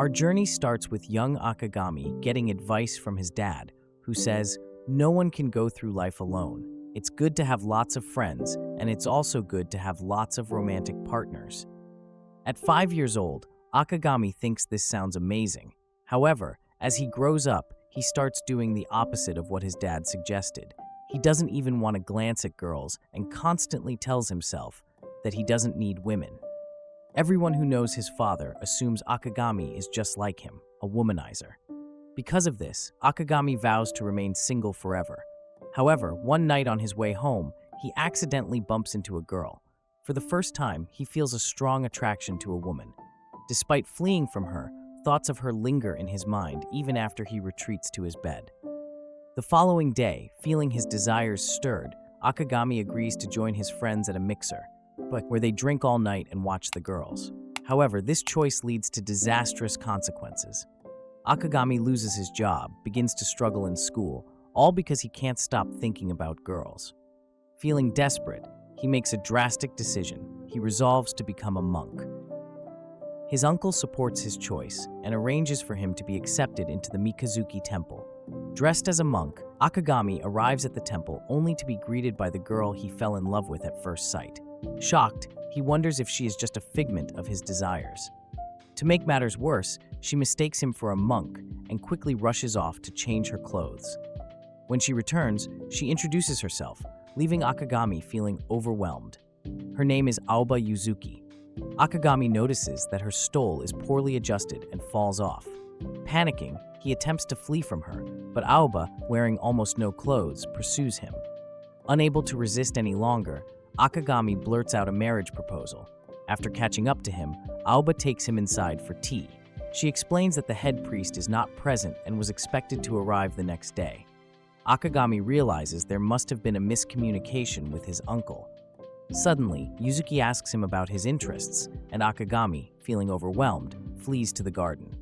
Our journey starts with young Akagami getting advice from his dad, who says, "No one can go through life alone. It's good to have lots of friends, and it's also good to have lots of romantic partners." At 5 years old, Akagami thinks this sounds amazing. However, as he grows up, he starts doing the opposite of what his dad suggested. He doesn't even want to glance at girls and constantly tells himself that he doesn't need women. Everyone who knows his father assumes Akagami is just like him, a womanizer. Because of this, Akagami vows to remain single forever. However, one night on his way home, he accidentally bumps into a girl. For the first time, he feels a strong attraction to a woman. Despite fleeing from her, thoughts of her linger in his mind even after he retreats to his bed. The following day, feeling his desires stirred, Akagami agrees to join his friends at a mixer, but where they drink all night and watch the girls. However, this choice leads to disastrous consequences. Akagami loses his job, begins to struggle in school, all because he can't stop thinking about girls. Feeling desperate, he makes a drastic decision. He resolves to become a monk. His uncle supports his choice and arranges for him to be accepted into the Mikazuki temple. Dressed as a monk, Akagami arrives at the temple only to be greeted by the girl he fell in love with at first sight. Shocked, he wonders if she is just a figment of his desires. To make matters worse, she mistakes him for a monk and quickly rushes off to change her clothes. When she returns, she introduces herself, leaving Akagami feeling overwhelmed. Her name is Aoba Yuzuki. Akagami notices that her stole is poorly adjusted and falls off. Panicking, he attempts to flee from her, but Aoba, wearing almost no clothes, pursues him. Unable to resist any longer, Akagami blurts out a marriage proposal. After catching up to him, Aoba takes him inside for tea. She explains that the head priest is not present and was expected to arrive the next day. Akagami realizes there must have been a miscommunication with his uncle. Suddenly, Yuzuki asks him about his interests, and Akagami, feeling overwhelmed, flees to the garden.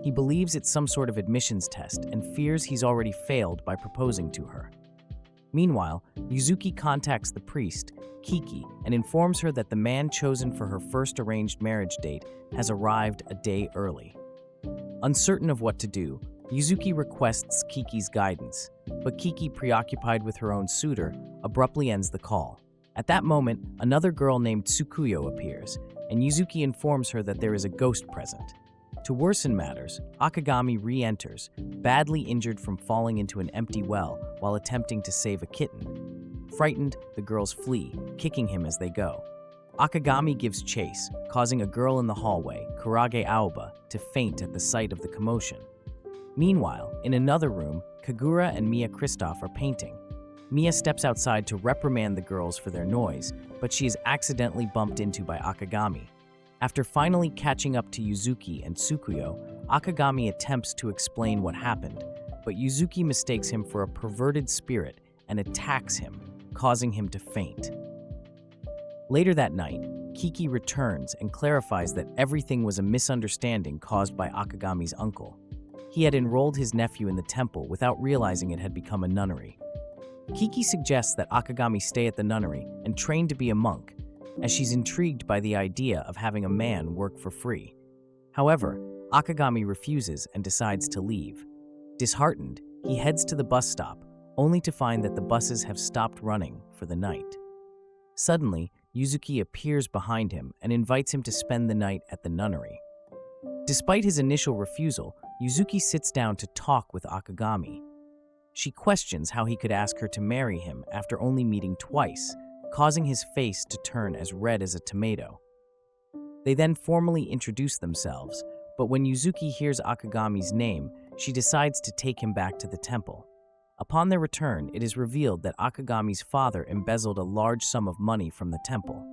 He believes it's some sort of admissions test and fears he's already failed by proposing to her. Meanwhile, Yuzuki contacts the priest, Kiki, and informs her that the man chosen for her first arranged marriage date has arrived a day early. Uncertain of what to do, Yuzuki requests Kiki's guidance, but Kiki, preoccupied with her own suitor, abruptly ends the call. At that moment, another girl named Tsukuyo appears, and Yuzuki informs her that there is a ghost present. To worsen matters, Akagami re-enters, badly injured from falling into an empty well while attempting to save a kitten. Frightened, the girls flee, kicking him as they go. Akagami gives chase, causing a girl in the hallway, Kurage Aoba, to faint at the sight of the commotion. Meanwhile, in another room, Kagura and Mia Kristoff are painting. Mia steps outside to reprimand the girls for their noise, but she is accidentally bumped into by Akagami. After finally catching up to Yuzuki and Tsukuyo, Akagami attempts to explain what happened, but Yuzuki mistakes him for a perverted spirit and attacks him, causing him to faint. Later that night, Kiki returns and clarifies that everything was a misunderstanding caused by Akagami's uncle. He had enrolled his nephew in the temple without realizing it had become a nunnery. Kiki suggests that Akagami stay at the nunnery and train to be a monk, as she's intrigued by the idea of having a man work for free. However, Akagami refuses and decides to leave. Disheartened, he heads to the bus stop, only to find that the buses have stopped running for the night. Suddenly, Yuzuki appears behind him and invites him to spend the night at the nunnery. Despite his initial refusal, Yuzuki sits down to talk with Akagami. She questions how he could ask her to marry him after only meeting twice, causing his face to turn as red as a tomato. They then formally introduce themselves, but when Yuzuki hears Akagami's name, she decides to take him back to the temple. Upon their return, it is revealed that Akagami's father embezzled a large sum of money from the temple.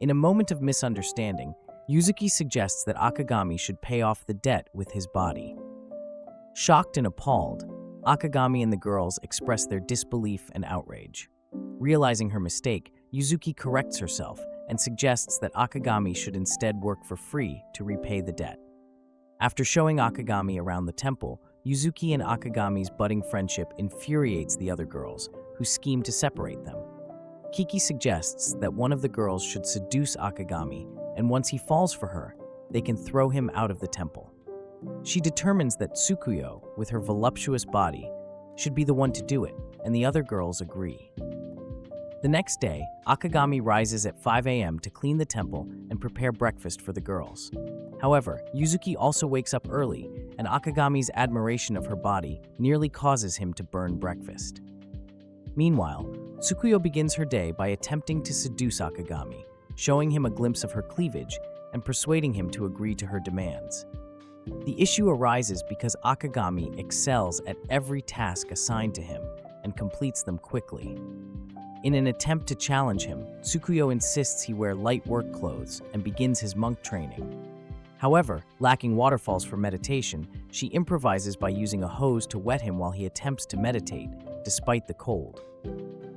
In a moment of misunderstanding, Yuzuki suggests that Akagami should pay off the debt with his body. Shocked and appalled, Akagami and the girls express their disbelief and outrage. Realizing her mistake, Yuzuki corrects herself and suggests that Akagami should instead work for free to repay the debt. After showing Akagami around the temple, Yuzuki and Akagami's budding friendship infuriates the other girls, who scheme to separate them. Kiki suggests that one of the girls should seduce Akagami, and once he falls for her, they can throw him out of the temple. She determines that Tsukuyo, with her voluptuous body, should be the one to do it, and the other girls agree. The next day, Akagami rises at 5 a.m. to clean the temple and prepare breakfast for the girls. However, Yuzuki also wakes up early, and Akagami's admiration of her body nearly causes him to burn breakfast. Meanwhile, Tsukuyo begins her day by attempting to seduce Akagami, showing him a glimpse of her cleavage and persuading him to agree to her demands. The issue arises because Akagami excels at every task assigned to him and completes them quickly. In an attempt to challenge him, Tsukuyo insists he wear light work clothes and begins his monk training. However, lacking waterfalls for meditation, she improvises by using a hose to wet him while he attempts to meditate, despite the cold.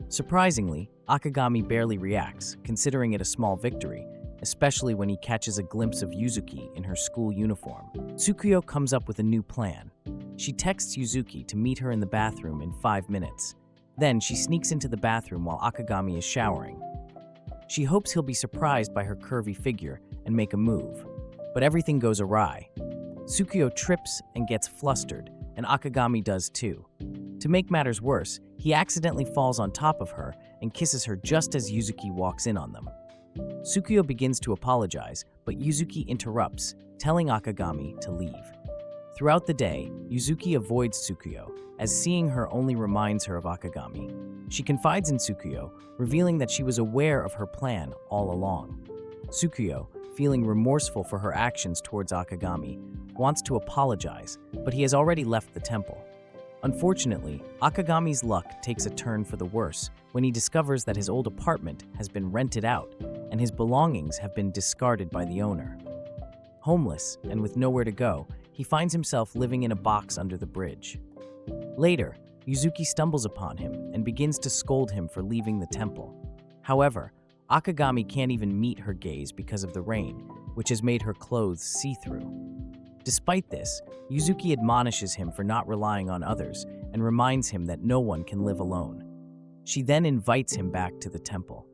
Surprisingly, Akagami barely reacts, considering it a small victory, especially when he catches a glimpse of Yuzuki in her school uniform. Tsukuyo comes up with a new plan. She texts Yuzuki to meet her in the bathroom in 5 minutes. Then she sneaks into the bathroom while Akagami is showering. She hopes he'll be surprised by her curvy figure and make a move, but everything goes awry. Tsukuyo trips and gets flustered, and Akagami does too. To make matters worse, he accidentally falls on top of her and kisses her just as Yuzuki walks in on them. Tsukuyo begins to apologize, but Yuzuki interrupts, telling Akagami to leave. Throughout the day, Yuzuki avoids Tsukuyo, as seeing her only reminds her of Akagami. She confides in Tsukuyo, revealing that she was aware of her plan all along. Tsukuyo, feeling remorseful for her actions towards Akagami, wants to apologize, but he has already left the temple. Unfortunately, Akagami's luck takes a turn for the worse when he discovers that his old apartment has been rented out and his belongings have been discarded by the owner. Homeless and with nowhere to go, he finds himself living in a box under the bridge. Later, Yuzuki stumbles upon him and begins to scold him for leaving the temple. However, Akagami can't even meet her gaze because of the rain, which has made her clothes see-through. Despite this, Yuzuki admonishes him for not relying on others and reminds him that no one can live alone. She then invites him back to the temple.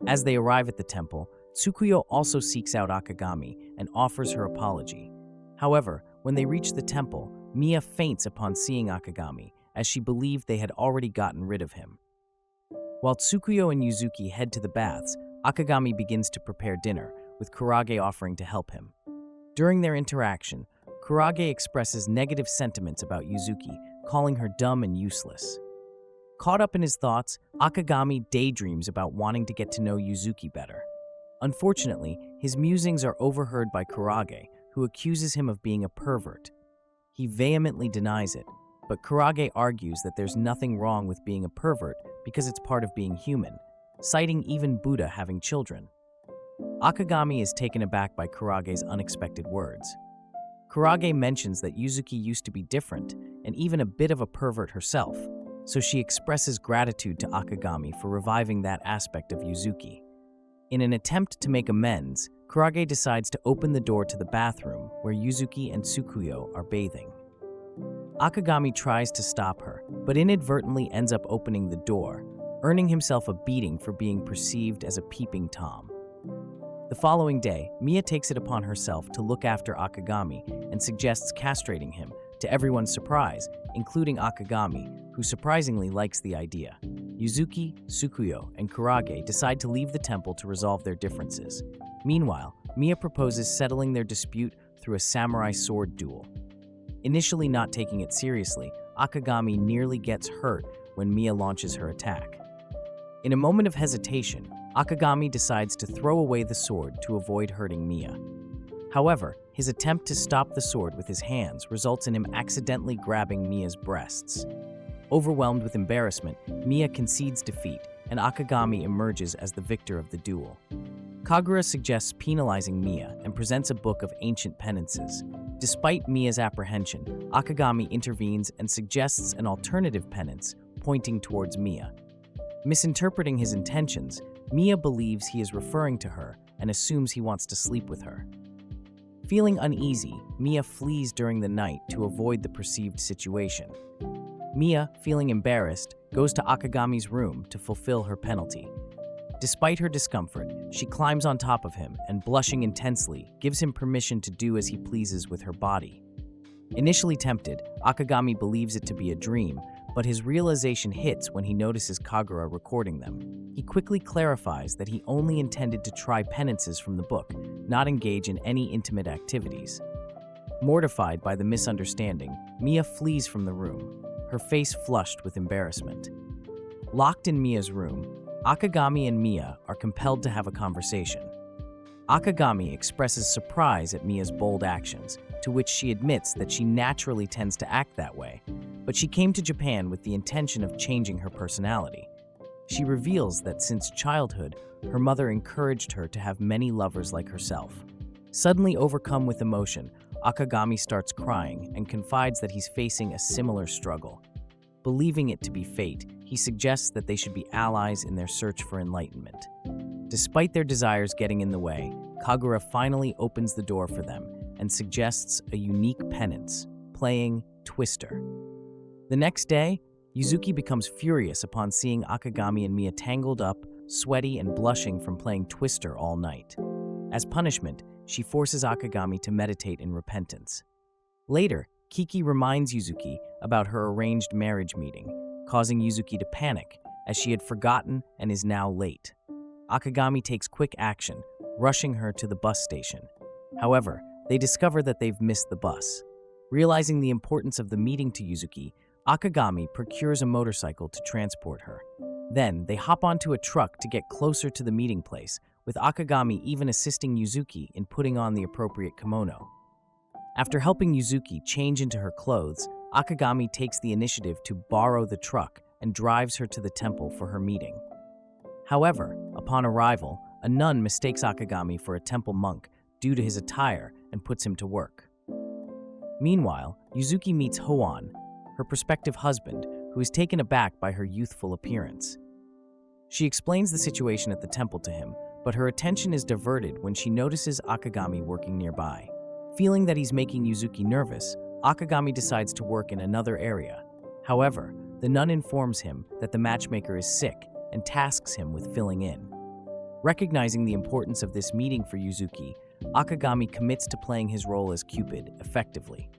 As they arrive at the temple, Tsukuyo also seeks out Akagami and offers her apology. However, when they reach the temple, Miya faints upon seeing Akagami, as she believed they had already gotten rid of him. While Tsukuyo and Yuzuki head to the baths, Akagami begins to prepare dinner, with Kurage offering to help him. During their interaction, Kurage expresses negative sentiments about Yuzuki, calling her dumb and useless. Caught up in his thoughts, Akagami daydreams about wanting to get to know Yuzuki better. Unfortunately, his musings are overheard by Kurage, who accuses him of being a pervert. He vehemently denies it, but Kurage argues that there's nothing wrong with being a pervert because it's part of being human, citing even Buddha having children. Akagami is taken aback by Kurage's unexpected words. Kurage mentions that Yuzuki used to be different and even a bit of a pervert herself, so she expresses gratitude to Akagami for reviving that aspect of Yuzuki. In an attempt to make amends, Kurage decides to open the door to the bathroom where Yuzuki and Tsukuyo are bathing. Akagami tries to stop her, but inadvertently ends up opening the door, earning himself a beating for being perceived as a peeping Tom. The following day, Miya takes it upon herself to look after Akagami and suggests castrating him, to everyone's surprise, including Akagami, who surprisingly likes the idea. Yuzuki, Tsukuyo, and Kurage decide to leave the temple to resolve their differences. Meanwhile, Miya proposes settling their dispute through a samurai sword duel. Initially not taking it seriously, Akagami nearly gets hurt when Miya launches her attack. In a moment of hesitation, Akagami decides to throw away the sword to avoid hurting Miya. However, his attempt to stop the sword with his hands results in him accidentally grabbing Miya's breasts. Overwhelmed with embarrassment, Miya concedes defeat, and Akagami emerges as the victor of the duel. Kagura suggests penalizing Miya and presents a book of ancient penances. Despite Miya's apprehension, Akagami intervenes and suggests an alternative penance, pointing towards Miya. Misinterpreting his intentions, Miya believes he is referring to her and assumes he wants to sleep with her. Feeling uneasy, Miya flees during the night to avoid the perceived situation. Miya, feeling embarrassed, goes to Akagami's room to fulfill her penalty. Despite her discomfort, She climbs on top of him and, blushing intensely, gives him permission to do as he pleases with her body. Initially tempted, Akagami believes it to be a dream, but his realization hits when he notices Kagura recording them. He quickly clarifies that he only intended to try penances from the book, not engage in any intimate activities. Mortified by the misunderstanding, Mia flees from the room, her face flushed with embarrassment. Locked in Mia's room, Akagami and Mia are compelled to have a conversation. Akagami expresses surprise at Mia's bold actions, to which she admits that she naturally tends to act that way, but she came to Japan with the intention of changing her personality. She reveals that since childhood, her mother encouraged her to have many lovers like herself. Suddenly overcome with emotion, Akagami starts crying and confides that he's facing a similar struggle. Believing it to be fate, he suggests that they should be allies in their search for enlightenment. Despite their desires getting in the way, Kagura finally opens the door for them and suggests a unique penance, playing Twister. The next day, Yuzuki becomes furious upon seeing Akagami and Mia tangled up, sweaty and blushing from playing Twister all night. As punishment, she forces Akagami to meditate in repentance. Later, Kiki reminds Yuzuki about her arranged marriage meeting, causing Yuzuki to panic, as she had forgotten and is now late. Akagami takes quick action, rushing her to the bus station. However, they discover that they've missed the bus. Realizing the importance of the meeting to Yuzuki, Akagami procures a motorcycle to transport her. Then, they hop onto a truck to get closer to the meeting place, with Akagami even assisting Yuzuki in putting on the appropriate kimono. After helping Yuzuki change into her clothes, Akagami takes the initiative to borrow the truck and drives her to the temple for her meeting. However, upon arrival, a nun mistakes Akagami for a temple monk due to his attire and puts him to work. Meanwhile, Yuzuki meets Hoan, her prospective husband, who is taken aback by her youthful appearance. She explains the situation at the temple to him, but her attention is diverted when she notices Akagami working nearby. Feeling that he's making Yuzuki nervous, Akagami decides to work in another area. However, the nun informs him that the matchmaker is sick and tasks him with filling in. Recognizing the importance of this meeting for Yuzuki, Akagami commits to playing his role as Cupid effectively.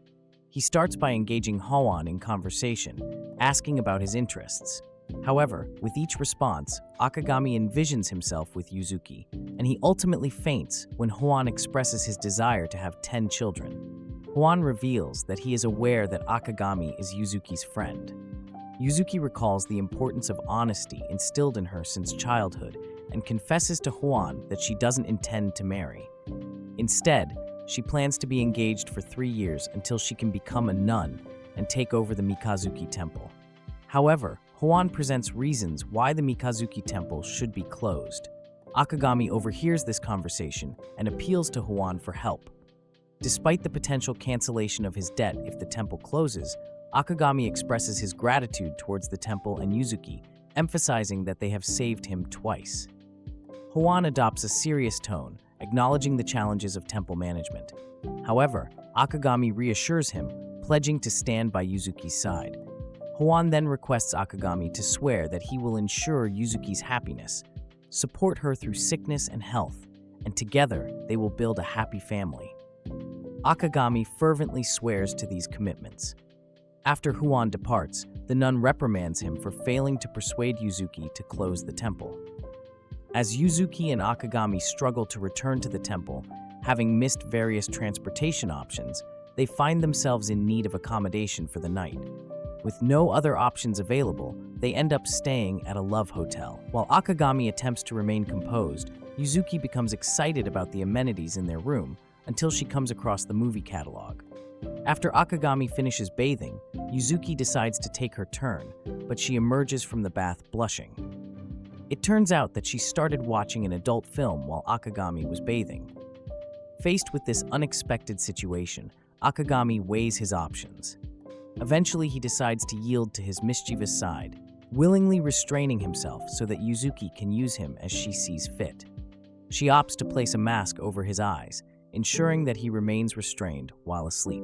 He starts by engaging Hoan in conversation, asking about his interests. However, with each response, Akagami envisions himself with Yuzuki, and he ultimately faints when Hoan expresses his desire to have 10 children. Hoan reveals that he is aware that Akagami is Yuzuki's friend. Yuzuki recalls the importance of honesty instilled in her since childhood and confesses to Hoan that she doesn't intend to marry. Instead, she plans to be engaged for 3 years until she can become a nun and take over the Mikazuki Temple. However, Hoan presents reasons why the Mikazuki Temple should be closed. Akagami overhears this conversation and appeals to Hoan for help. Despite the potential cancellation of his debt if the temple closes, Akagami expresses his gratitude towards the temple and Yuzuki, emphasizing that they have saved him twice. Hoan adopts a serious tone, acknowledging the challenges of temple management. However, Akagami reassures him, pledging to stand by Yuzuki's side. Hoan then requests Akagami to swear that he will ensure Yuzuki's happiness, support her through sickness and health, and together they will build a happy family. Akagami fervently swears to these commitments. After Hoan departs, the nun reprimands him for failing to persuade Yuzuki to close the temple. As Yuzuki and Akagami struggle to return to the temple, having missed various transportation options, they find themselves in need of accommodation for the night. With no other options available, they end up staying at a love hotel. While Akagami attempts to remain composed, Yuzuki becomes excited about the amenities in their room until she comes across the movie catalog. After Akagami finishes bathing, Yuzuki decides to take her turn, but she emerges from the bath blushing. It turns out that she started watching an adult film while Akagami was bathing. Faced with this unexpected situation, Akagami weighs his options. Eventually, he decides to yield to his mischievous side, willingly restraining himself so that Yuzuki can use him as she sees fit. She opts to place a mask over his eyes, ensuring that he remains restrained while asleep.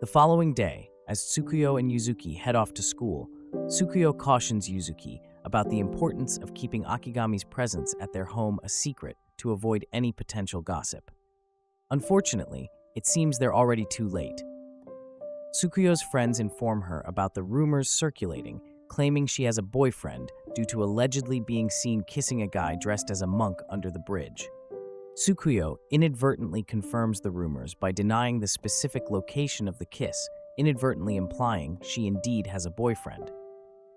The following day, as Tsukuyo and Yuzuki head off to school, Tsukuyo cautions Yuzuki about the importance of keeping Akigami's presence at their home a secret to avoid any potential gossip. Unfortunately, it seems they're already too late. Tsukuyo's friends inform her about the rumors circulating, claiming she has a boyfriend due to allegedly being seen kissing a guy dressed as a monk under the bridge. Tsukuyo inadvertently confirms the rumors by denying the specific location of the kiss, inadvertently implying she indeed has a boyfriend.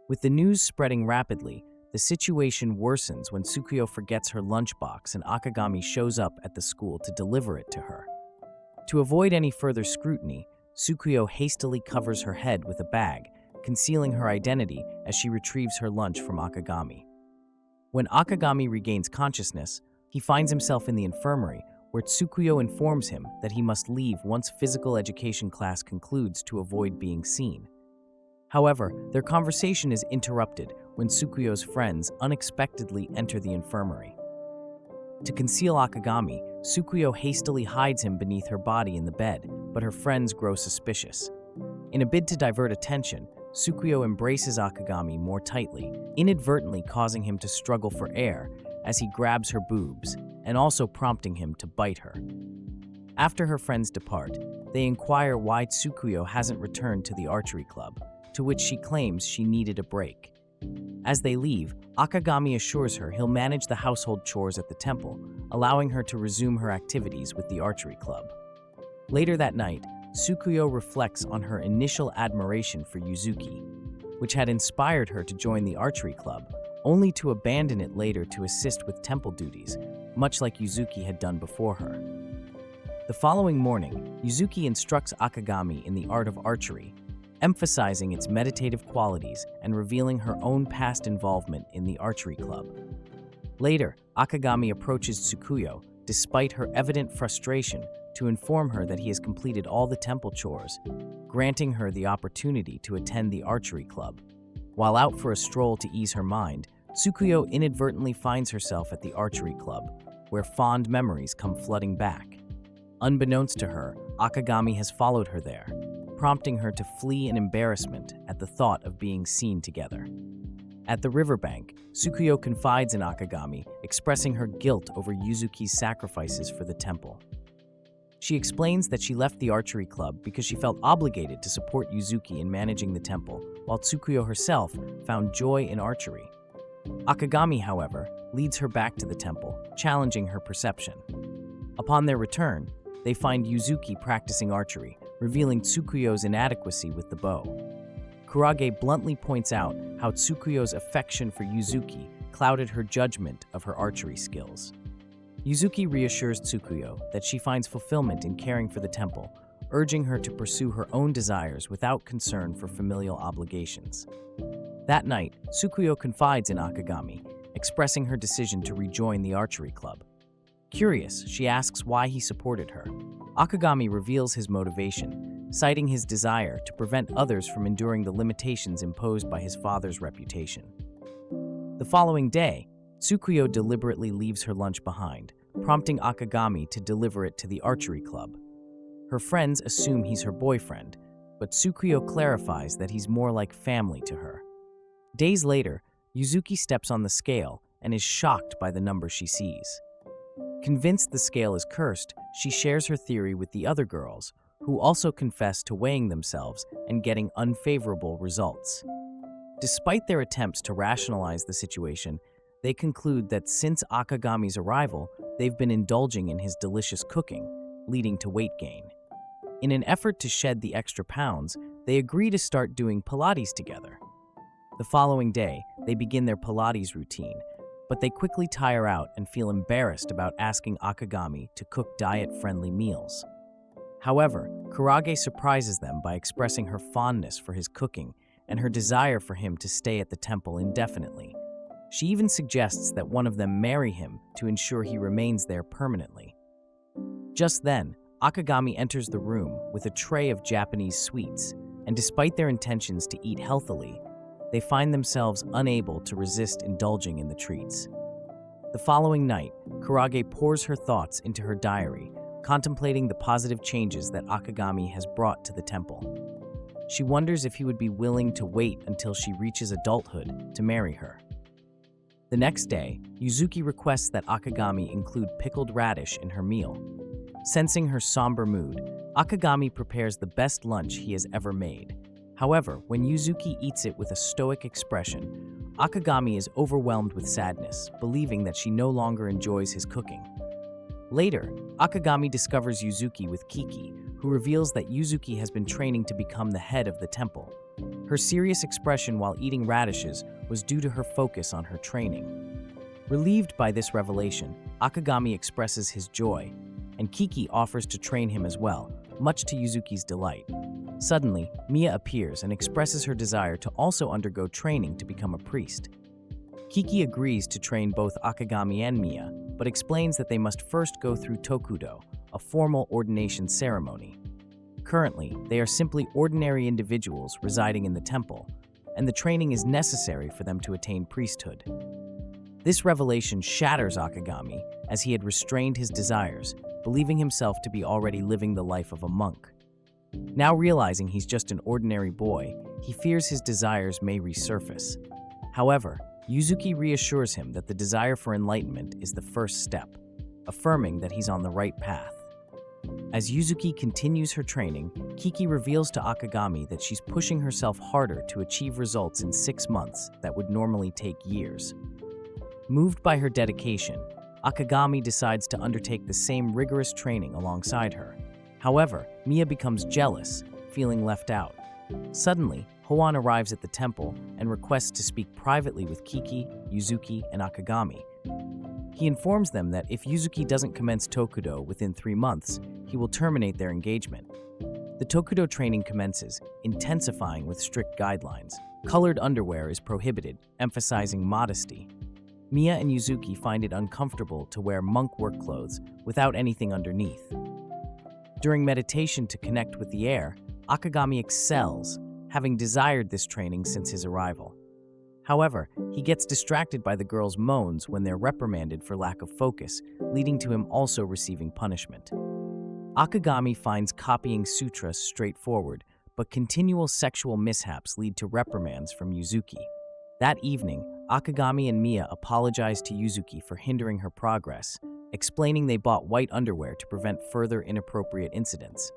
With the news spreading rapidly, the situation worsens when Tsukuyo forgets her lunchbox and Akagami shows up at the school to deliver it to her. To avoid any further scrutiny, Tsukuyo hastily covers her head with a bag, concealing her identity as she retrieves her lunch from Akagami. When Akagami regains consciousness, he finds himself in the infirmary, where Tsukuyo informs him that he must leave once physical education class concludes to avoid being seen. However, their conversation is interrupted when Tsukuyo's friends unexpectedly enter the infirmary. To conceal Akagami, Tsukuyo hastily hides him beneath her body in the bed, but her friends grow suspicious. In a bid to divert attention, Tsukuyo embraces Akagami more tightly, inadvertently causing him to struggle for air as he grabs her boobs, and also prompting him to bite her. After her friends depart, they inquire why Tsukuyo hasn't returned to the archery club, to which she claims she needed a break. As they leave, Akagami assures her he'll manage the household chores at the temple, allowing her to resume her activities with the archery club. Later that night, Tsukuyo reflects on her initial admiration for Yuzuki, which had inspired her to join the archery club, only to abandon it later to assist with temple duties, much like Yuzuki had done before her. The following morning, Yuzuki instructs Akagami in the art of archery, emphasizing its meditative qualities and revealing her own past involvement in the archery club. Later, Akagami approaches Tsukuyo, despite her evident frustration, to inform her that he has completed all the temple chores, granting her the opportunity to attend the archery club. While out for a stroll to ease her mind, Tsukuyo inadvertently finds herself at the archery club, where fond memories come flooding back. Unbeknownst to her, Akagami has followed her there, prompting her to flee in embarrassment at the thought of being seen together. At the riverbank, Tsukuyo confides in Akagami, expressing her guilt over Yuzuki's sacrifices for the temple. She explains that she left the archery club because she felt obligated to support Yuzuki in managing the temple, while Tsukuyo herself found joy in archery. Akagami, however, leads her back to the temple, challenging her perception. Upon their return, they find Yuzuki practicing archery, revealing Tsukuyo's inadequacy with the bow. Kurage bluntly points out how Tsukuyo's affection for Yuzuki clouded her judgment of her archery skills. Yuzuki reassures Tsukuyo that she finds fulfillment in caring for the temple, urging her to pursue her own desires without concern for familial obligations. That night, Tsukuyo confides in Akagami, expressing her decision to rejoin the archery club. Curious, she asks why he supported her. Akagami reveals his motivation, citing his desire to prevent others from enduring the limitations imposed by his father's reputation. The following day, Tsukuyo deliberately leaves her lunch behind, prompting Akagami to deliver it to the archery club. Her friends assume he's her boyfriend, but Tsukuyo clarifies that he's more like family to her. Days later, Yuzuki steps on the scale and is shocked by the number she sees. Convinced the scale is cursed, she shares her theory with the other girls, who also confess to weighing themselves and getting unfavorable results. Despite their attempts to rationalize the situation, they conclude that since Akagami's arrival, they've been indulging in his delicious cooking, leading to weight gain. In an effort to shed the extra pounds, they agree to start doing Pilates together. The following day, they begin their Pilates routine, but they quickly tire out and feel embarrassed about asking Akagami to cook diet-friendly meals. However, Kurage surprises them by expressing her fondness for his cooking and her desire for him to stay at the temple indefinitely. She even suggests that one of them marry him to ensure he remains there permanently. Just then, Akagami enters the room with a tray of Japanese sweets, and despite their intentions to eat healthily, they find themselves unable to resist indulging in the treats. The following night, Kurage pours her thoughts into her diary, contemplating the positive changes that Akagami has brought to the temple. She wonders if he would be willing to wait until she reaches adulthood to marry her. The next day, Yuzuki requests that Akagami include pickled radish in her meal. Sensing her somber mood, Akagami prepares the best lunch he has ever made. However, when Yuzuki eats it with a stoic expression, Akagami is overwhelmed with sadness, believing that she no longer enjoys his cooking. Later, Akagami discovers Yuzuki with Kiki, who reveals that Yuzuki has been training to become the head of the temple. Her serious expression while eating radishes was due to her focus on her training. Relieved by this revelation, Akagami expresses his joy, and Kiki offers to train him as well, much to Yuzuki's delight. Suddenly, Mia appears and expresses her desire to also undergo training to become a priest. Kiki agrees to train both Akagami and Mia, but explains that they must first go through Tokudo, a formal ordination ceremony. Currently, they are simply ordinary individuals residing in the temple, and the training is necessary for them to attain priesthood. This revelation shatters Akagami, as he had restrained his desires, believing himself to be already living the life of a monk. Now realizing he's just an ordinary boy, he fears his desires may resurface. However, Yuzuki reassures him that the desire for enlightenment is the first step, affirming that he's on the right path. As Yuzuki continues her training, Kiki reveals to Akagami that she's pushing herself harder to achieve results in 6 months that would normally take years. Moved by her dedication, Akagami decides to undertake the same rigorous training alongside her. However, Mia becomes jealous, feeling left out. Suddenly, Hoan arrives at the temple and requests to speak privately with Kiki, Yuzuki, and Akagami. He informs them that if Yuzuki doesn't commence Tokudo within 3 months, he will terminate their engagement. The Tokudo training commences, intensifying with strict guidelines. Colored underwear is prohibited, emphasizing modesty. Mia and Yuzuki find it uncomfortable to wear monk work clothes without anything underneath. During meditation to connect with the air, Akagami excels, having desired this training since his arrival. However, he gets distracted by the girls' moans when they're reprimanded for lack of focus, leading to him also receiving punishment. Akagami finds copying sutras straightforward, but continual sexual mishaps lead to reprimands from Yuzuki. That evening, Akagami and Mia apologize to Yuzuki for hindering her progress, explaining they bought white underwear to prevent further inappropriate incidents.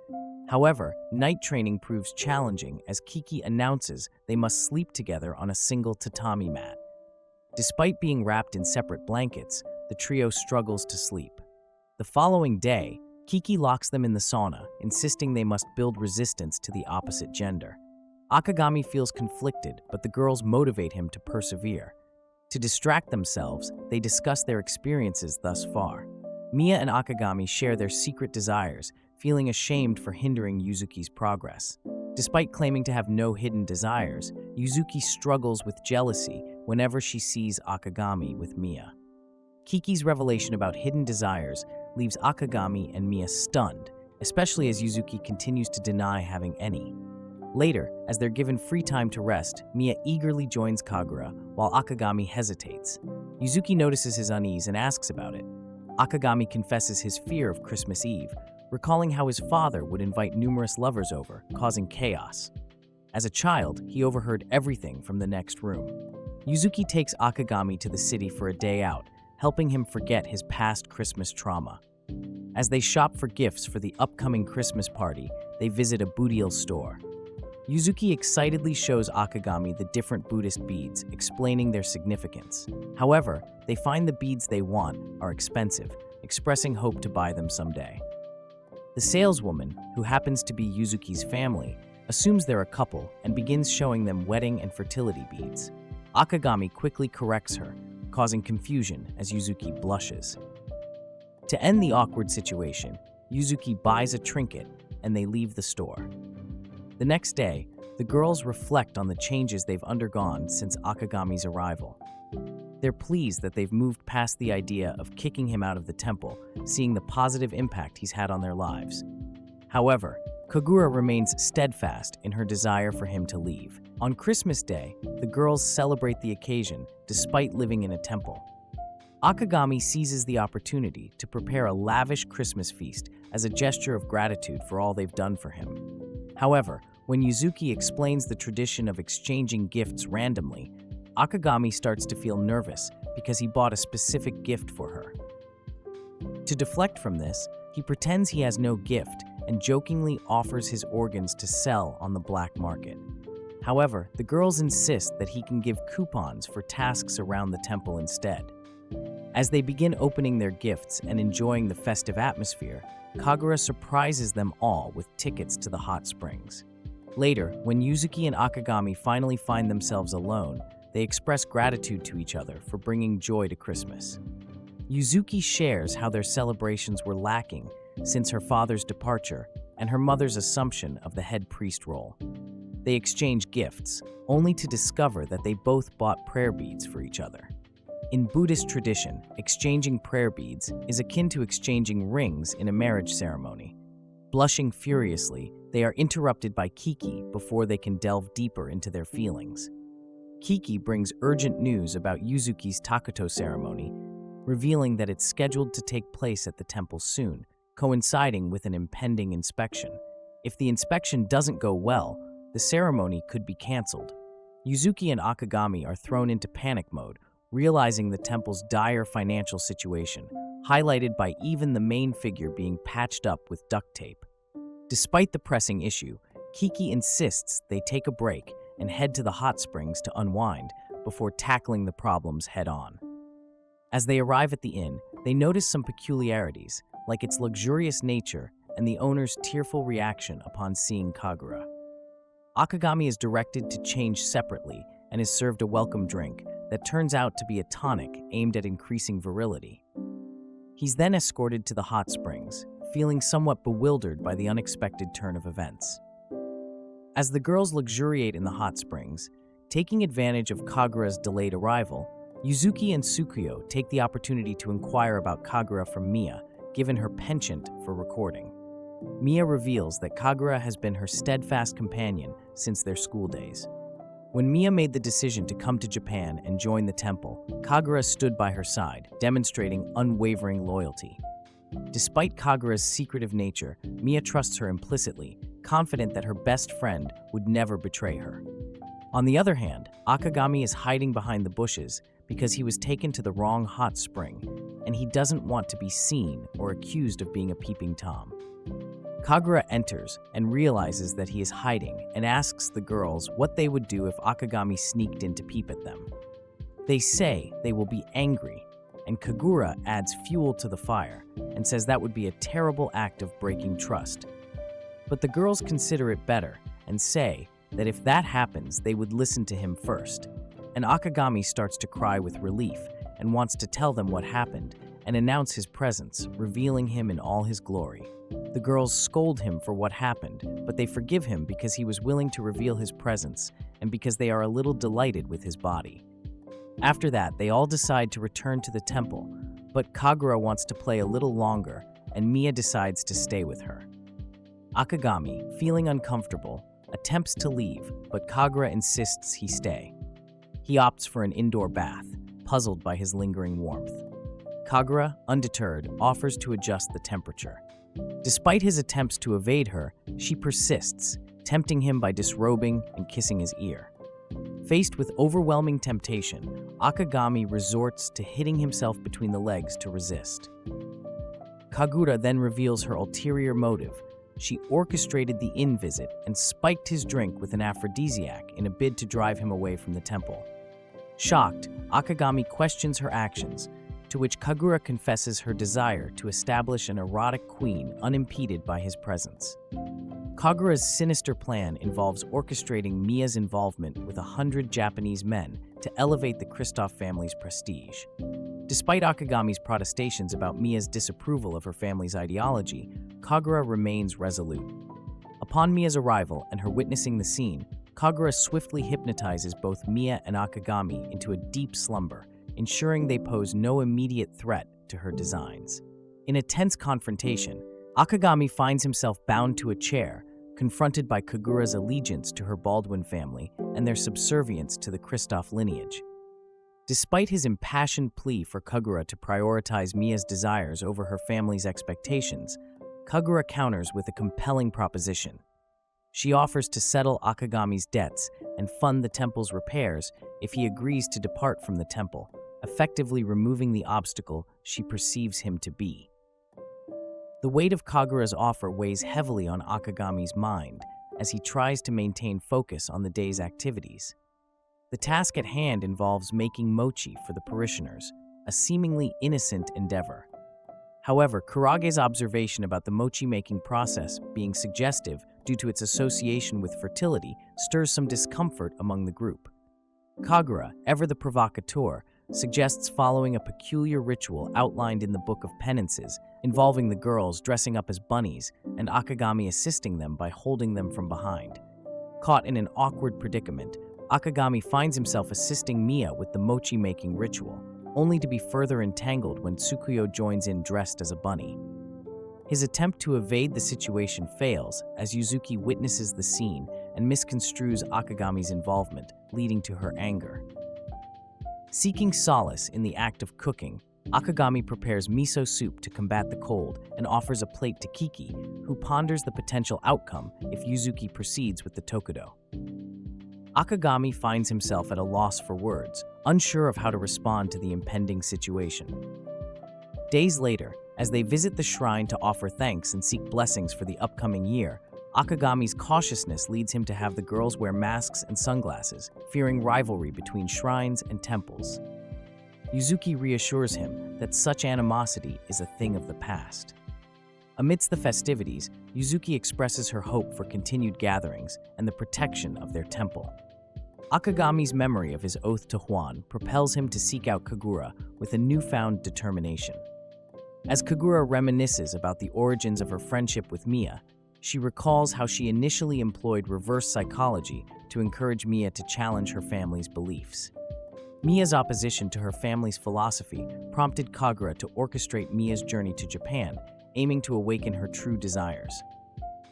However, night training proves challenging as Kiki announces they must sleep together on a single tatami mat. Despite being wrapped in separate blankets, the trio struggles to sleep. The following day, Kiki locks them in the sauna, insisting they must build resistance to the opposite gender. Akagami feels conflicted, but the girls motivate him to persevere. To distract themselves, they discuss their experiences thus far. Mia and Akagami share their secret desires, feeling ashamed for hindering Yuzuki's progress. Despite claiming to have no hidden desires, Yuzuki struggles with jealousy whenever she sees Akagami with Mia. Kiki's revelation about hidden desires leaves Akagami and Mia stunned, especially as Yuzuki continues to deny having any. Later, as they're given free time to rest, Mia eagerly joins Kagura, while Akagami hesitates. Yuzuki notices his unease and asks about it. Akagami confesses his fear of Christmas Eve, recalling how his father would invite numerous lovers over, causing chaos. As a child, he overheard everything from the next room. Yuzuki takes Akagami to the city for a day out, helping him forget his past Christmas trauma. As they shop for gifts for the upcoming Christmas party, they visit a budiel store. Yuzuki excitedly shows Akagami the different Buddhist beads, explaining their significance. However, they find the beads they want are expensive, expressing hope to buy them someday. The saleswoman, who happens to be Yuzuki's family, assumes they're a couple and begins showing them wedding and fertility beads. Akagami quickly corrects her, causing confusion as Yuzuki blushes. To end the awkward situation, Yuzuki buys a trinket and they leave the store. The next day, the girls reflect on the changes they've undergone since Akagami's arrival. They're pleased that they've moved past the idea of kicking him out of the temple, seeing the positive impact he's had on their lives. However, Kagura remains steadfast in her desire for him to leave. On Christmas Day, the girls celebrate the occasion despite living in a temple. Akagami seizes the opportunity to prepare a lavish Christmas feast as a gesture of gratitude for all they've done for him. However, when Yuzuki explains the tradition of exchanging gifts randomly, Akagami starts to feel nervous, because he bought a specific gift for her. To deflect from this, he pretends he has no gift and jokingly offers his organs to sell on the black market. However, the girls insist that he can give coupons for tasks around the temple instead. As they begin opening their gifts and enjoying the festive atmosphere, Kagura surprises them all with tickets to the hot springs. Later, when Yuzuki and Akagami finally find themselves alone, they express gratitude to each other for bringing joy to Christmas. Yuzuki shares how their celebrations were lacking since her father's departure and her mother's assumption of the head priest role. They exchange gifts, only to discover that they both bought prayer beads for each other. In Buddhist tradition, exchanging prayer beads is akin to exchanging rings in a marriage ceremony. Blushing furiously, they are interrupted by Kiki before they can delve deeper into their feelings. Kiki brings urgent news about Yuzuki's Takuto ceremony, revealing that it's scheduled to take place at the temple soon, coinciding with an impending inspection. If the inspection doesn't go well, the ceremony could be canceled. Yuzuki and Akagami are thrown into panic mode, realizing the temple's dire financial situation, highlighted by even the main figure being patched up with duct tape. Despite the pressing issue, Kiki insists they take a break and head to the hot springs to unwind before tackling the problems head-on. As they arrive at the inn, they notice some peculiarities, like its luxurious nature and the owner's tearful reaction upon seeing Kagura. Akagami is directed to change separately and is served a welcome drink that turns out to be a tonic aimed at increasing virility. He's then escorted to the hot springs, feeling somewhat bewildered by the unexpected turn of events. As the girls luxuriate in the hot springs, taking advantage of Kagura's delayed arrival, Yuzuki and Tsukuyo take the opportunity to inquire about Kagura from Mia, given her penchant for recording. Mia reveals that Kagura has been her steadfast companion since their school days. When Mia made the decision to come to Japan and join the temple, Kagura stood by her side, demonstrating unwavering loyalty. Despite Kagura's secretive nature, Mia trusts her implicitly, confident that her best friend would never betray her. On the other hand, Akagami is hiding behind the bushes because he was taken to the wrong hot spring, and he doesn't want to be seen or accused of being a peeping Tom. Kagura enters and realizes that he is hiding and asks the girls what they would do if Akagami sneaked in to peep at them. They say they will be angry, and Kagura adds fuel to the fire and says that would be a terrible act of breaking trust. But the girls consider it better and say that if that happens, they would listen to him first. And Akagami starts to cry with relief and wants to tell them what happened and announce his presence, revealing him in all his glory. The girls scold him for what happened, but they forgive him because he was willing to reveal his presence and because they are a little delighted with his body. After that, they all decide to return to the temple, but Kagura wants to play a little longer, and Mia decides to stay with her. Akagami, feeling uncomfortable, attempts to leave, but Kagura insists he stay. He opts for an indoor bath, puzzled by his lingering warmth. Kagura, undeterred, offers to adjust the temperature. Despite his attempts to evade her, she persists, tempting him by disrobing and kissing his ear. Faced with overwhelming temptation, Akagami resorts to hitting himself between the legs to resist. Kagura then reveals her ulterior motive. She orchestrated the inn visit and spiked his drink with an aphrodisiac in a bid to drive him away from the temple. Shocked, Akagami questions her actions, to which Kagura confesses her desire to establish an erotic queen unimpeded by his presence. Kagura's sinister plan involves orchestrating Mia's involvement with 100 Japanese men to elevate the Kristoff family's prestige. Despite Akagami's protestations about Mia's disapproval of her family's ideology, Kagura remains resolute. Upon Mia's arrival and her witnessing the scene, Kagura swiftly hypnotizes both Mia and Akagami into a deep slumber, ensuring they pose no immediate threat to her designs. In a tense confrontation, Akagami finds himself bound to a chair, confronted by Kagura's allegiance to her Baldwin family and their subservience to the Kristoff lineage. Despite his impassioned plea for Kagura to prioritize Mia's desires over her family's expectations, Kagura counters with a compelling proposition. She offers to settle Akagami's debts and fund the temple's repairs if he agrees to depart from the temple, effectively removing the obstacle she perceives him to be. The weight of Kagura's offer weighs heavily on Akagami's mind as he tries to maintain focus on the day's activities. The task at hand involves making mochi for the parishioners, a seemingly innocent endeavor. However, Kurage's observation about the mochi-making process being suggestive due to its association with fertility stirs some discomfort among the group. Kagura, ever the provocateur, suggests following a peculiar ritual outlined in the Book of Penances, involving the girls dressing up as bunnies and Akagami assisting them by holding them from behind. Caught in an awkward predicament, Akagami finds himself assisting Miya with the mochi-making ritual, only to be further entangled when Tsukuyo joins in dressed as a bunny. His attempt to evade the situation fails as Yuzuki witnesses the scene and misconstrues Akagami's involvement, leading to her anger. Seeking solace in the act of cooking, Akagami prepares miso soup to combat the cold and offers a plate to Kiki, who ponders the potential outcome if Yuzuki proceeds with the tokudo. Akagami finds himself at a loss for words, unsure of how to respond to the impending situation. Days later, as they visit the shrine to offer thanks and seek blessings for the upcoming year, Akagami's cautiousness leads him to have the girls wear masks and sunglasses, fearing rivalry between shrines and temples. Yuzuki reassures him that such animosity is a thing of the past. Amidst the festivities, Yuzuki expresses her hope for continued gatherings and the protection of their temple. Akagami's memory of his oath to Huan propels him to seek out Kagura with a newfound determination. As Kagura reminisces about the origins of her friendship with Miya, she recalls how she initially employed reverse psychology to encourage Miya to challenge her family's beliefs. Miya's opposition to her family's philosophy prompted Kagura to orchestrate Miya's journey to Japan, aiming to awaken her true desires.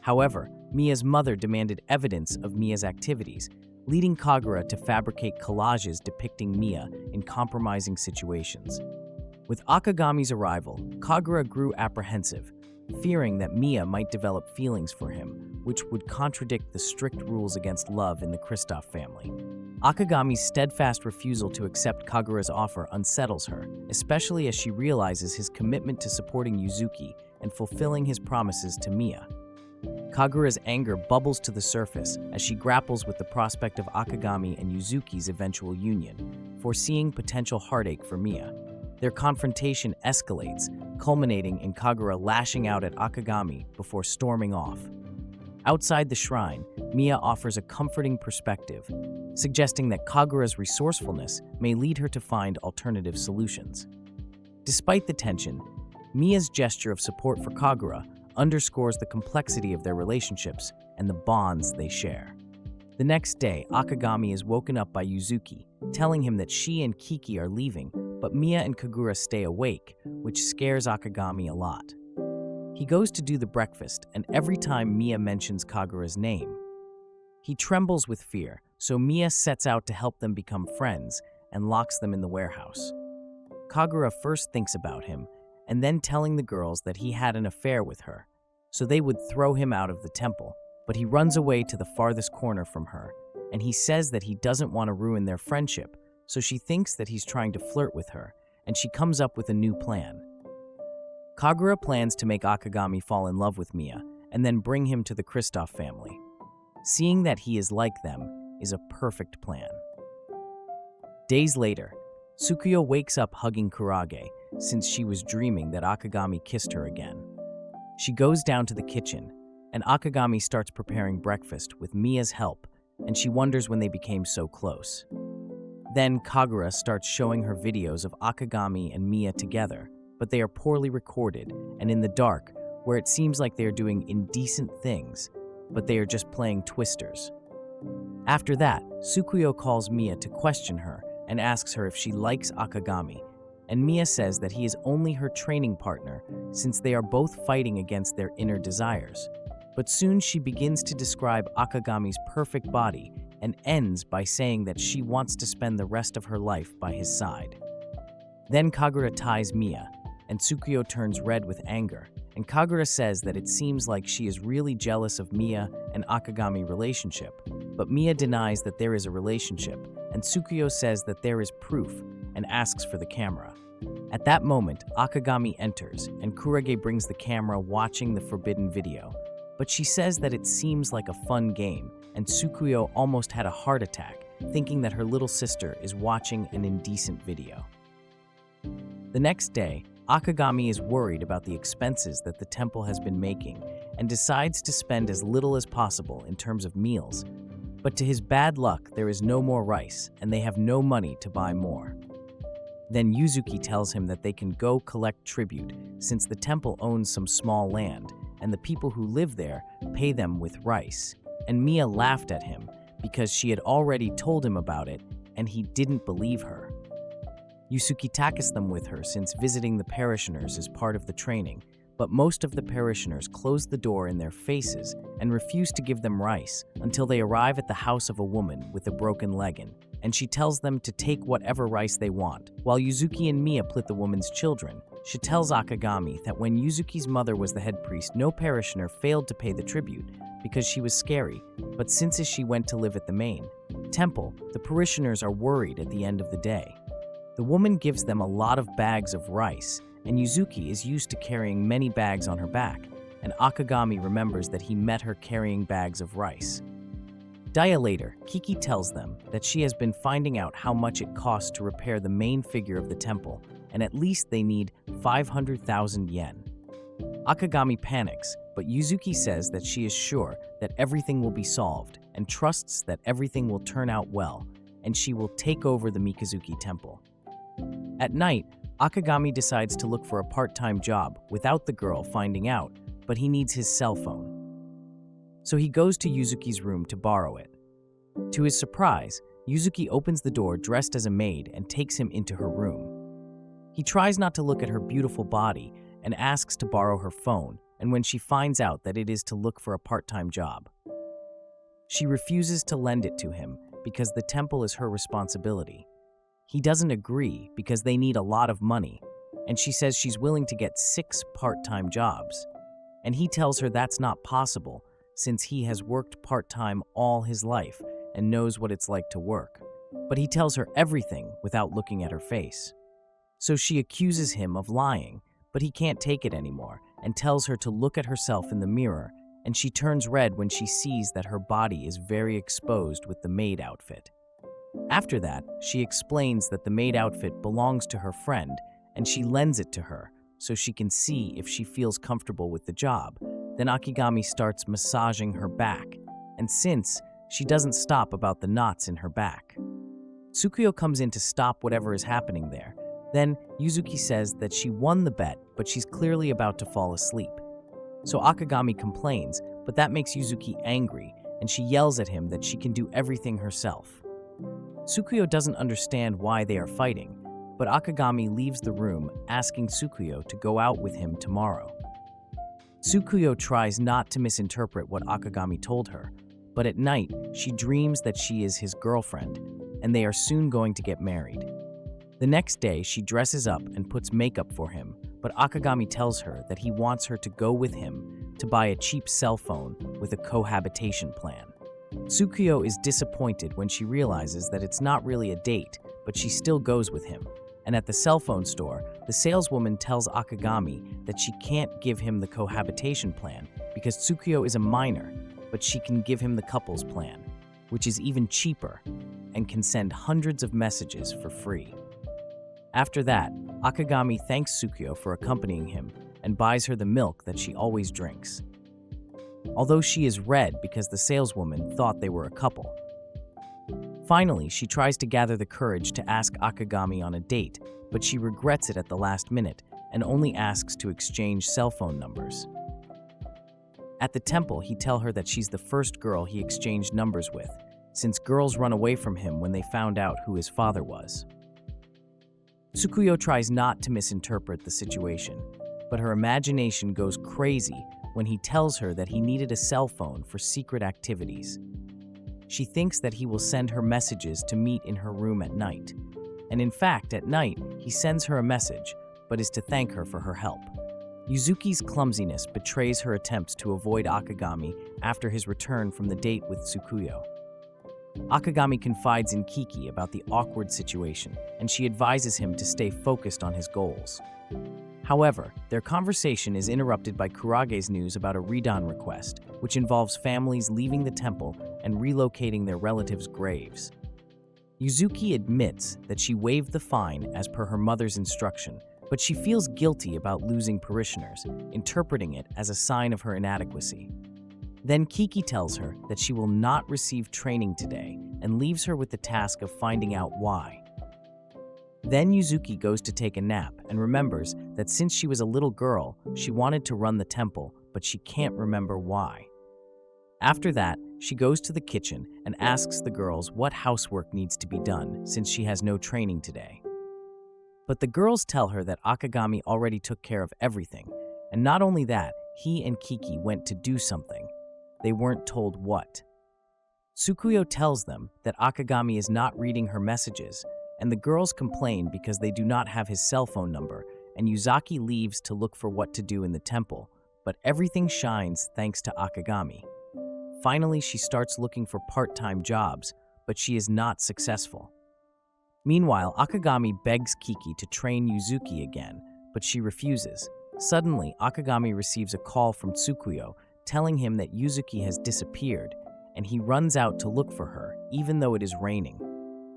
However, Miya's mother demanded evidence of Miya's activities, leading Kagura to fabricate collages depicting Miya in compromising situations. With Akagami's arrival, Kagura grew apprehensive, fearing that Miya might develop feelings for him, which would contradict the strict rules against love in the Kristoff family. Akagami's steadfast refusal to accept Kagura's offer unsettles her, especially as she realizes his commitment to supporting Yuzuki and fulfilling his promises to Miya. Kagura's anger bubbles to the surface as she grapples with the prospect of Akagami and Yuzuki's eventual union, foreseeing potential heartache for Miya. Their confrontation escalates, culminating in Kagura lashing out at Akagami before storming off. Outside the shrine, Miya offers a comforting perspective, suggesting that Kagura's resourcefulness may lead her to find alternative solutions. Despite the tension, Miya's gesture of support for Kagura underscores the complexity of their relationships and the bonds they share. The next day, Akagami is woken up by Yuzuki, telling him that she and Kiki are leaving, but Miya and Kagura stay awake, which scares Akagami a lot. He goes to do the breakfast, and every time Miya mentions Kagura's name, he trembles with fear, so Miya sets out to help them become friends and locks them in the warehouse. Kagura first thinks about him, and then telling the girls that he had an affair with her, so they would throw him out of the temple, but he runs away to the farthest corner from her, and he says that he doesn't want to ruin their friendship, so she thinks that he's trying to flirt with her, and she comes up with a new plan. Kagura plans to make Akagami fall in love with Miya, and then bring him to the Kristoff family. Seeing that he is like them is a perfect plan. Days later, Tsukuyo wakes up hugging Kurage, since she was dreaming that Akagami kissed her again. She goes down to the kitchen, and Akagami starts preparing breakfast with Miya's help, and she wonders when they became so close. Then Kagura starts showing her videos of Akagami and Miya together, but they are poorly recorded and in the dark, where it seems like they are doing indecent things, but they are just playing twisters. After that, Tsukuyo calls Miya to question her and asks her if she likes Akagami, and Miya says that he is only her training partner since they are both fighting against their inner desires. But soon she begins to describe Akagami's perfect body and ends by saying that she wants to spend the rest of her life by his side. Then Kagura ties Miya, and Tsukuyo turns red with anger, and Kagura says that it seems like she is really jealous of Miya and Akagami relationship, but Miya denies that there is a relationship, and Tsukuyo says that there is proof, and asks for the camera. At that moment, Akagami enters, and Kurage brings the camera watching the forbidden video. But she says that it seems like a fun game, and Tsukuyo almost had a heart attack, thinking that her little sister is watching an indecent video. The next day, Akagami is worried about the expenses that the temple has been making and decides to spend as little as possible in terms of meals. But to his bad luck, there is no more rice, and they have no money to buy more. Then Yuzuki tells him that they can go collect tribute, since the temple owns some small land, and the people who live there pay them with rice. And Mia laughed at him because she had already told him about it, and he didn't believe her. Yusuke takes them with her since visiting the parishioners is part of the training, but most of the parishioners close the door in their faces and refuse to give them rice until they arrive at the house of a woman with a broken leg, and she tells them to take whatever rice they want. While Yuzuki and Mia plit the woman's children, she tells Akagami that when Yuzuki's mother was the head priest, no parishioner failed to pay the tribute because she was scary, but since she went to live at the main temple, the parishioners are worried at the end of the day. The woman gives them a lot of bags of rice, and Yuzuki is used to carrying many bags on her back, and Akagami remembers that he met her carrying bags of rice. Dia later, Kiki tells them that she has been finding out how much it costs to repair the main figure of the temple, and at least they need 500,000 yen. Akagami panics, but Yuzuki says that she is sure that everything will be solved and trusts that everything will turn out well, and she will take over the Mikazuki temple. At night, Akagami decides to look for a part-time job without the girl finding out, but he needs his cell phone. So he goes to Yuzuki's room to borrow it. To his surprise, Yuzuki opens the door dressed as a maid and takes him into her room. He tries not to look at her beautiful body and asks to borrow her phone, and when she finds out that it is to look for a part-time job, she refuses to lend it to him because the temple is her responsibility. He doesn't agree because they need a lot of money, and she says she's willing to get 6 part-time jobs. And he tells her that's not possible since he has worked part-time all his life and knows what it's like to work. But he tells her everything without looking at her face. So she accuses him of lying, but he can't take it anymore and tells her to look at herself in the mirror, and she turns red when she sees that her body is very exposed with the maid outfit. After that, she explains that the maid outfit belongs to her friend, and she lends it to her so she can see if she feels comfortable with the job. Then Akagami starts massaging her back, and since she doesn't stop about the knots in her back, Tsukuyo comes in to stop whatever is happening there. Then Yuzuki says that she won the bet, but she's clearly about to fall asleep. So Akagami complains, but that makes Yuzuki angry, and she yells at him that she can do everything herself. Tsukuyo doesn't understand why they are fighting, but Akagami leaves the room, asking Tsukuyo to go out with him tomorrow. Tsukuyo tries not to misinterpret what Akagami told her, but at night, she dreams that she is his girlfriend, and they are soon going to get married. The next day, she dresses up and puts makeup for him, but Akagami tells her that he wants her to go with him to buy a cheap cell phone with a cohabitation plan. Tsukuyo is disappointed when she realizes that it's not really a date, but she still goes with him. And at the cell phone store, the saleswoman tells Akagami that she can't give him the cohabitation plan because Tsukuyo is a minor, but she can give him the couples plan, which is even cheaper and can send hundreds of messages for free. After that, Akagami thanks Tsukuyo for accompanying him and buys her the milk that she always drinks. Although she is red because the saleswoman thought they were a couple. Finally, she tries to gather the courage to ask Akagami on a date, but she regrets it at the last minute and only asks to exchange cell phone numbers. At the temple, he tells her that she's the first girl he exchanged numbers with, since girls run away from him when they found out who his father was. Tsukuyo tries not to misinterpret the situation, but her imagination goes crazy when he tells her that he needed a cell phone for secret activities. She thinks that he will send her messages to meet in her room at night. And in fact, at night, he sends her a message, but is to thank her for her help. Yuzuki's clumsiness betrays her attempts to avoid Akagami after his return from the date with Tsukuyo. Akagami confides in Kiki about the awkward situation, and she advises him to stay focused on his goals. However, their conversation is interrupted by Kurage's news about a Ridan request, which involves families leaving the temple and relocating their relatives' graves. Yuzuki admits that she waived the fine as per her mother's instruction, but she feels guilty about losing parishioners, interpreting it as a sign of her inadequacy. Then Kiki tells her that she will not receive training today and leaves her with the task of finding out why. Then Yuzuki goes to take a nap and remembers that since she was a little girl, she wanted to run the temple, but she can't remember why. After that, she goes to the kitchen and asks the girls what housework needs to be done since she has no training today. But the girls tell her that Akagami already took care of everything, and not only that, he and Kiki went to do something. They weren't told what. Tsukuyo tells them that Akagami is not reading her messages, and the girls complain because they do not have his cell phone number, and Yuzaki leaves to look for what to do in the temple, but everything shines thanks to Akagami. Finally, she starts looking for part-time jobs, but she is not successful. Meanwhile, Akagami begs Kiki to train Yuzuki again, but she refuses. Suddenly, Akagami receives a call from Tsukuyo telling him that Yuzuki has disappeared, and he runs out to look for her, even though it is raining.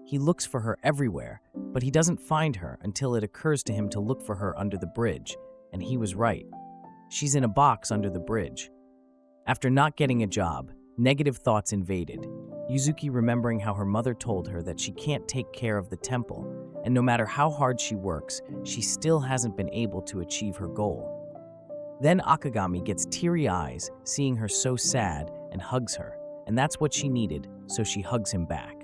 He looks for her everywhere, but he doesn't find her until it occurs to him to look for her under the bridge, and he was right. She's in a box under the bridge. After not getting a job, negative thoughts invaded. Yuzuki remembering how her mother told her that she can't take care of the temple, and no matter how hard she works, she still hasn't been able to achieve her goal. Then Akagami gets teary eyes, seeing her so sad, and hugs her, and that's what she needed, so she hugs him back.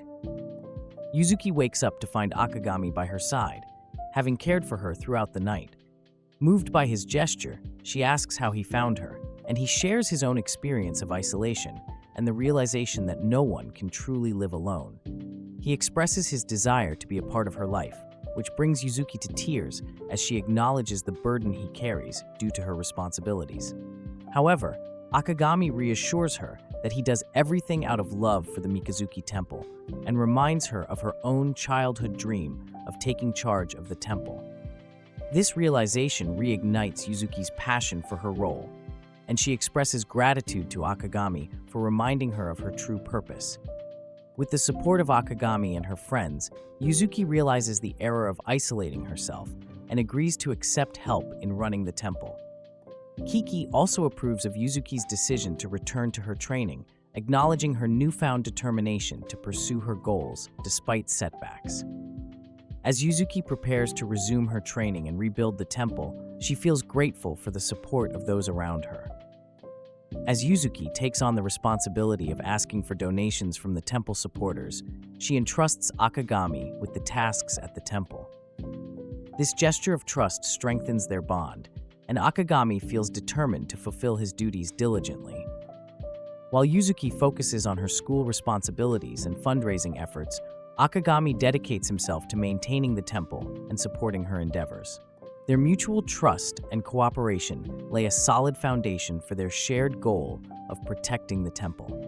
Yuzuki wakes up to find Akagami by her side, having cared for her throughout the night. Moved by his gesture, she asks how he found her, and he shares his own experience of isolation and the realization that no one can truly live alone. He expresses his desire to be a part of her life, which brings Yuzuki to tears as she acknowledges the burden he carries due to her responsibilities. However, Akagami reassures her that he does everything out of love for the Mikazuki Temple and reminds her of her own childhood dream of taking charge of the temple. This realization reignites Yuzuki's passion for her role, and she expresses gratitude to Akagami for reminding her of her true purpose. With the support of Akagami and her friends, Yuzuki realizes the error of isolating herself and agrees to accept help in running the temple. Kiki also approves of Yuzuki's decision to return to her training, acknowledging her newfound determination to pursue her goals despite setbacks. As Yuzuki prepares to resume her training and rebuild the temple, she feels grateful for the support of those around her. As Yuzuki takes on the responsibility of asking for donations from the temple supporters, she entrusts Akagami with the tasks at the temple. This gesture of trust strengthens their bond, and Akagami feels determined to fulfill his duties diligently. While Yuzuki focuses on her school responsibilities and fundraising efforts, Akagami dedicates himself to maintaining the temple and supporting her endeavors. Their mutual trust and cooperation lay a solid foundation for their shared goal of protecting the temple.